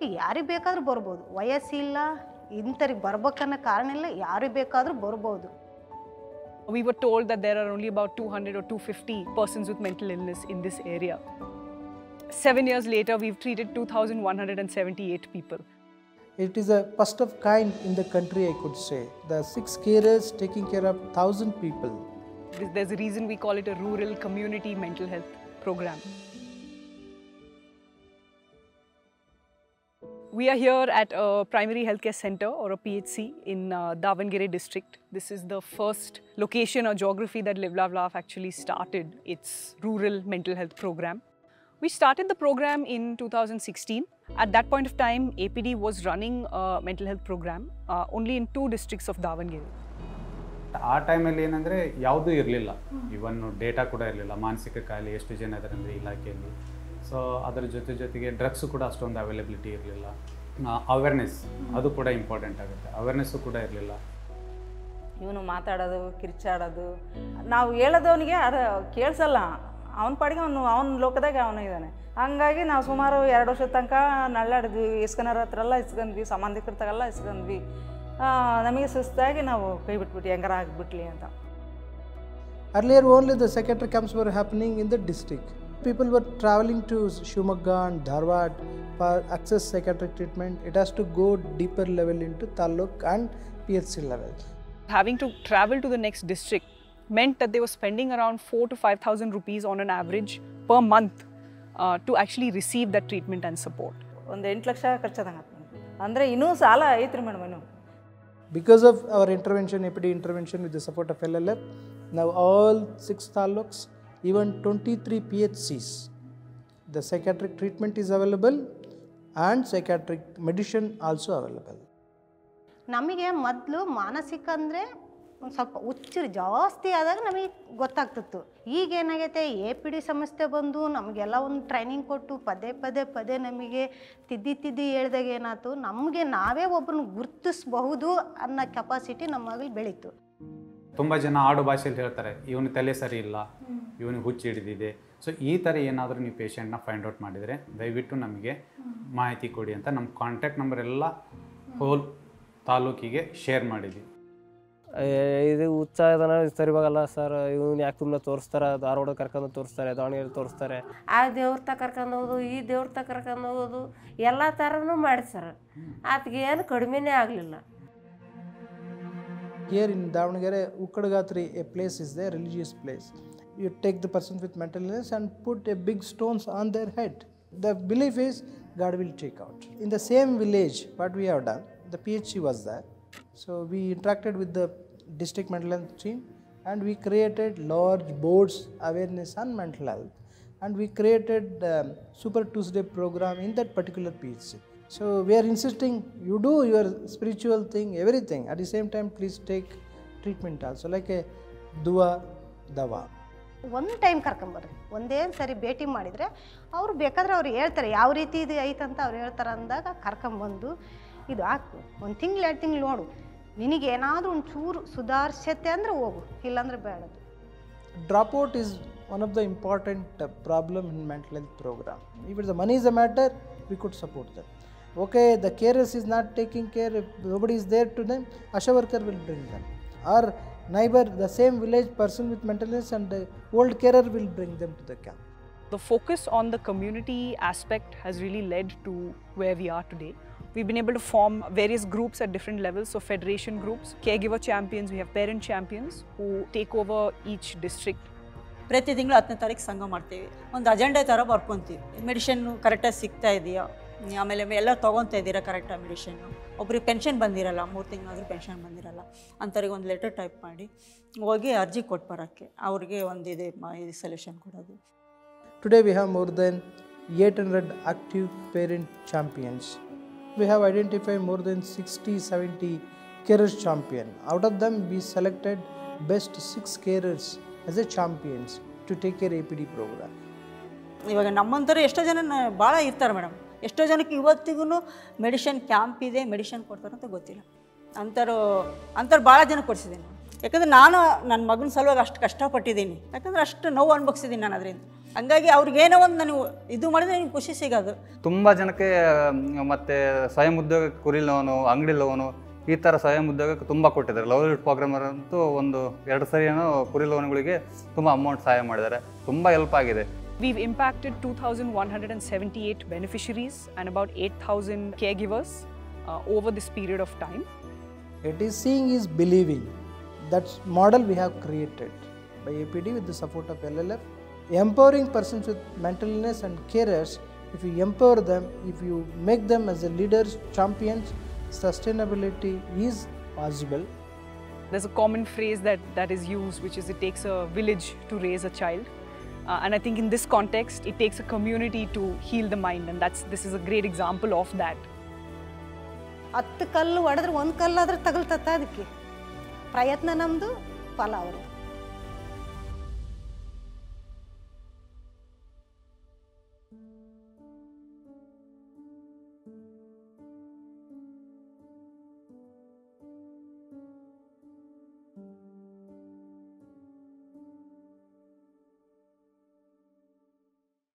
ಯಾರಿಗೆ ಬೇಕಾದರೂ ಬರ್ಬೋದು, ವಯಸ್ಸಿಲ್ಲ ಇಂಥವ್ರಿಗೆ ಬರ್ಬೇಕನ್ನೋ ಕಾರಣ ಇಲ್ಲ, ಯಾರಿಗೆ ಬೇಕಾದರೂ ಬರ್ಬೋದು. We were told that there are only about 200 or 250 persons with mental illness in this area. 7 years later, we've treated 2,178 people. It is a first of kind in the country, I could say. The 6 carers taking care of 1,000 people. There's a reason we call it a rural community mental health program. We are here at a primary healthcare center or a PHC in Davangere district. This is the first location or geography that Live Love Laugh actually started its rural mental health program. We started the program in 2016. At that point of time, APD was running a mental health program only in 2 districts of Davangere. ಆ ಟೈಮಲ್ಲಿ ಏನಂದರೆ ಯಾವುದೂ ಇರಲಿಲ್ಲ, ಇವನ್ data ಕೂಡ ಇರಲಿಲ್ಲ, ಮಾನಸಿಕ ಕಾಯಿಲೆ ಎಷ್ಟು ಜನ ಇದ್ದಾರೆ ಅಂದರೆ ಇಲಾಖೆಯಲ್ಲಿ. ಸೊ ಅದರ ಜೊತೆಗೆ ಡ್ರಗ್ಸು ಕೂಡ ಅಷ್ಟೊಂದು ಅವೈಲಬಿಲಿಟಿ ಇರಲಿಲ್ಲ. ಅವೇರ್ನೆಸ್ ಅದು ಕೂಡ ಇಂಪಾರ್ಟೆಂಟ್ ಆಗುತ್ತೆ, ಅವೇರ್ನೆಸ್ಸು ಕೂಡ ಇರಲಿಲ್ಲ. ಇವನು ಮಾತಾಡೋದು, ಕಿರ್ಚಾಡೋದು, ನಾವು ಹೇಳೋದವನಿಗೆ ಅದು ಕೇಳಿಸಲ್ಲ, ಅವನ ಪಾಡಿಗೆ ಅವನ ಲೋಕದಾಗ ಅವನಿದ್ದಾನೆ. ಹಂಗಾಗಿ ನಾವು ಸುಮಾರು 2 ವರ್ಷದ ತನಕ ನಳ್ಳಾಡಿದ್ವಿ, ಇಸ್ಕನರ ಹತ್ರ ಎಲ್ಲ ಇಸ್ಕೊಂಡ್ವಿ, ಸಂಬಂಧಿಕರ ತಗೆಲ್ಲ ಇಸ್ಕೊಂಡ್ವಿ. ನಮಗೆ ಸುಸ್ತಾಗಿ ನಾವು ಕೈ ಬಿಟ್ಬಿಟ್ಟು ಹೆಂಗಾರ ಆಗಿಬಿಟ್ಲಿ ಅಂತ. Earlier only the psychiatric camps were happening in the district. People were traveling to Shivamogga and Dharwad for access psychiatric treatment. It has to go deeper level into Taluk and PHC level. Having to travel to the next district meant that they were spending around 4,000 to 5,000 rupees on an average per month to actually receive that treatment and support. ಒಂದು 8 ಲಕ್ಷ ಖರ್ಚಾದಂಗೆ ಅಂದರೆ ಇನ್ನೂ ಸಾಲ ಐತ್ರಿ madam. ಇನ್ನೂ because of our intervention, APD intervention with the support of LLF, now all 6 taluks, even 23 PHCs, the psychiatric treatment is available and psychiatric medicine also available. ನಮಗೆ ಮೊದಲು ಮಾನಸಿಕ ಅಂದರೆ ಒಂದು ಸ್ವಲ್ಪ ಹುಚ್ಚು ಜಾಸ್ತಿ ಆದಾಗ ನಮಗೆ ಗೊತ್ತಾಗ್ತಿತ್ತು. ಈಗ ಏನಾಗೈತೆ, APD ಸಂಸ್ಥೆ ಬಂದು ನಮಗೆಲ್ಲ ಒಂದು ಟ್ರೈನಿಂಗ್ ಕೊಟ್ಟು ಪದೇ ನಮಗೆ ತಿದ್ದಿ ಹೇಳ್ದಾಗ ಏನಾಯ್ತು, ನಮಗೆ ನಾವೇ ಒಬ್ಬರನ್ನ ಗುರುತಿಸಬಹುದು ಅನ್ನೋ ಕೆಪಾಸಿಟಿ ನಮ್ಮಲ್ಲಿ ಬೆಳೀತು. ತುಂಬ ಜನ ಆಡು ಭಾಷೆಯಲ್ಲಿ ಹೇಳ್ತಾರೆ, ಇವನು ತಲೆ ಸರಿ ಇಲ್ಲ, ಇವನಿಗೆ ಹುಚ್ಚು ಹಿಡಿದಿದೆ. ಸೊ ಈ ಥರ ಏನಾದರೂ ನೀವು ಪೇಷಂಟ್ನ ಫೈಂಡ್ ಔಟ್ ಮಾಡಿದರೆ ದಯವಿಟ್ಟು ನಮಗೆ ಮಾಹಿತಿ ಕೊಡಿ ಅಂತ ನಮ್ಮ ಕಾಂಟ್ಯಾಕ್ಟ್ ನಂಬರ್ ಎಲ್ಲ ಹೋಲ್ ತಾಲೂಕಿಗೆ ಶೇರ್ ಮಾಡಿದ್ವಿ. ಇದು ಉತ್ಸಾಹದನ ಸರಿ ಹೋಗಲ್ಲ ಸರ್, ಇವನು ಯಾಕೆ ಸುಮ್ಮನೆ ತೋರಿಸ್ತಾರೆ, ಧಾರವಾಡ ಕರ್ಕೊಂಡು ತೋರಿಸ್ತಾರೆ, ದಾವಣಗೆರೆ ತೋರಿಸ್ತಾರೆ, ಆ ದೇವ್ರ ತ ಕರ್ಕೊಂಡು ಹೋಗೋದು, ಈ ದೇವ್ರ ತ ಕರ್ಕೊಂಡು ಹೋಗೋದು, ಎಲ್ಲ ಥರನೂ ಮಾಡಿ ಸರ್. ಆತಗೆ ಏನು ಕಡಿಮೆನೇ ಆಗಲಿಲ್ಲ. Here in Davangere, Ukkadatri, a place is there, religious place. You take the person with mental illness and put a big stones on their head. The belief is God will take out. In the same village, what we have done, the PHC was there. So we interacted with the district mental health team and we created large boards awareness on mental health, and we created Super Tuesday program in that particular PHC. So we are insisting you do your spiritual thing, everything, at the same time please take treatment also, like a dua dawa. ಒಂದು time ಕರ್ಕೊಂಬರ್ರಿ, ಒಂದೇ ಸರಿ ಭೇಟಿ ಮಾಡಿದರೆ ಅವ್ರು ಬೇಕಾದ್ರೆ ಅವ್ರು ಹೇಳ್ತಾರೆ ಯಾವ ರೀತಿ ಇದು ಐತಂತ ಅವ್ರು ಹೇಳ್ತಾರೆ. ಅಂದಾಗ ಕರ್ಕೊಂಬಂದು ಇದು ಹಾಕು, 1 ತಿಂಗಳು 2 ತಿಂಗಳು ನೋಡು, ನಿನಗೇನಾದರೂ ಒಂದು ಚೂರು ಸುಧಾರಿಸತ್ತೆ ಅಂದರೆ ಹೋಗು, ಇಲ್ಲಾಂದರೆ ಬೇಡದು. Dropout is one of the important problem in mental health program. If the money is a matter, we could support them. Okay, the carers is not taking care, if nobody is there to them, Asha worker will bring them. Or neighbor, the same village person with mental illness and the old carer will bring them to the camp. The focus on the community aspect has really led to where we are today. We've been able to form various groups at different levels, so federation groups, caregiver champions, we have parent champions who take over each district. ಪ್ರತಿ ತಿಂಗಳು 10ನೇ ತಾರೀಕು ಸಂಘ ಮಾಡ್ತೀವಿ, ಒಂದು agenda ಥರ ಬರ್ಕೊತೀವಿ. Medicine ಕರೆಕ್ಟಾಗಿ ಸಿಗ್ತಾ ಇದೆಯಾ, ಆಮೇಲೆ ಎಲ್ಲ ತೊಗೊತಾ ಇದ್ದೀರಾ ಕರೆಕ್ಟಾಗಿ ಮೆಡಿಷನ್ನು. ಒಬ್ರಿಗೆ ಪೆನ್ಷನ್ ಬಂದಿರಲ್ಲ, 3 ತಿಂಗಳಾದರೂ ಪೆನ್ಷನ್ ಬಂದಿರಲ್ಲ, ಅಂಥವ್ರಿಗೆ ಒಂದು ಲೆಟರ್ ಟೈಪ್ ಮಾಡಿ ಹೋಗಿ ಅರ್ಜಿ ಕೊಟ್ಟು ಬರೋಕ್ಕೆ ಅವ್ರಿಗೆ ಒಂದು ಇದು ಸೊಲ್ಯೂಷನ್ ಕೊಡೋದು. Today we have more than 800 active parent champions. We have identified more than 60-70 carers champion. Out of them we selected best 6 carers as a champions to take care APD program. ಇವಾಗ ನಮ್ಮಂಥವ್ರು ಎಷ್ಟೋ ಜನ ಭಾಳ ಇರ್ತಾರೆ madam, ಎಷ್ಟೋ ಜನಕ್ಕೆ ಇವತ್ತಿಗೂ medicine camp ಇದೆ, medicine ಕೊಡ್ತಾರಂತ ಗೊತ್ತಿಲ್ಲ. ಅಂಥವ್ರು ಭಾಳ ಜನ ಕೊಡಿಸಿದ್ದೀನಿ. ಯಾಕಂದರೆ ನಾನು ನನ್ನ ಮಗನ ಸಲುವಾಗಿ ಅಷ್ಟು ಕಷ್ಟಪಟ್ಟಿದ್ದೀನಿ, ಯಾಕಂದರೆ ಅಷ್ಟು ನೋವು ಅನುಭವಿಸಿದ್ದೀನಿ ನಾನು ಅದರಿಂದ. ಹಂಗಾಗಿ ಅವ್ರಿಗೇನೋ ಒಂದು ನಾನು ಇದು ಮಾಡಿದ್ರೆ ನನಗೆ ಖುಷಿ ಸಿಗೋದು. ತುಂಬ ಜನಕ್ಕೆ ಮತ್ತು ಸ್ವಯಂ ಉದ್ಯೋಗ ಕುರಿ ಲೋನು, ಅಂಗಡಿ ಲೋನು, ಈ ಥರ ಸ್ವಯಂ ಉದ್ಯೋಗಕ್ಕೆ ತುಂಬ ಕೊಟ್ಟಿದ್ದಾರೆ. ಲವ್ಲಿಹುಡ್ ಪ್ರೋಗ್ರಾಮರ್ ಅಂತೂ 1-2 ಸರಿ ಏನೋ ಕುರಿ ಲೋನ್ಗಳಿಗೆ ತುಂಬ ಅಮೌಂಟ್ ಸಹಾಯ ಮಾಡಿದ್ದಾರೆ. ತುಂಬ ಹೆಲ್ಪ್ ಆಗಿದೆ. We've impacted 2,178 beneficiaries and about 8,000 caregivers over this period of time. It is seeing is believing. That model we have created by APD with the support of LLF. Empowering persons with mental illness and carers, if you empower them, if you make them as a leaders, champions, sustainability is possible. There's a common phrase that is used, which is it takes a village to raise a child. And I think in this context, it takes a community to heal the mind, and this is a great example of that. 10 ಕಲ್ಲು ಹೊಡೆದ್ರೆ 1 ಕಲ್ಲಾದ್ರೆ ತಗಲ್ತತ್ತ ಅದಕ್ಕೆ. ಪ್ರಯತ್ನ ನಮ್ಮದು, ಫಲ ಅವರು.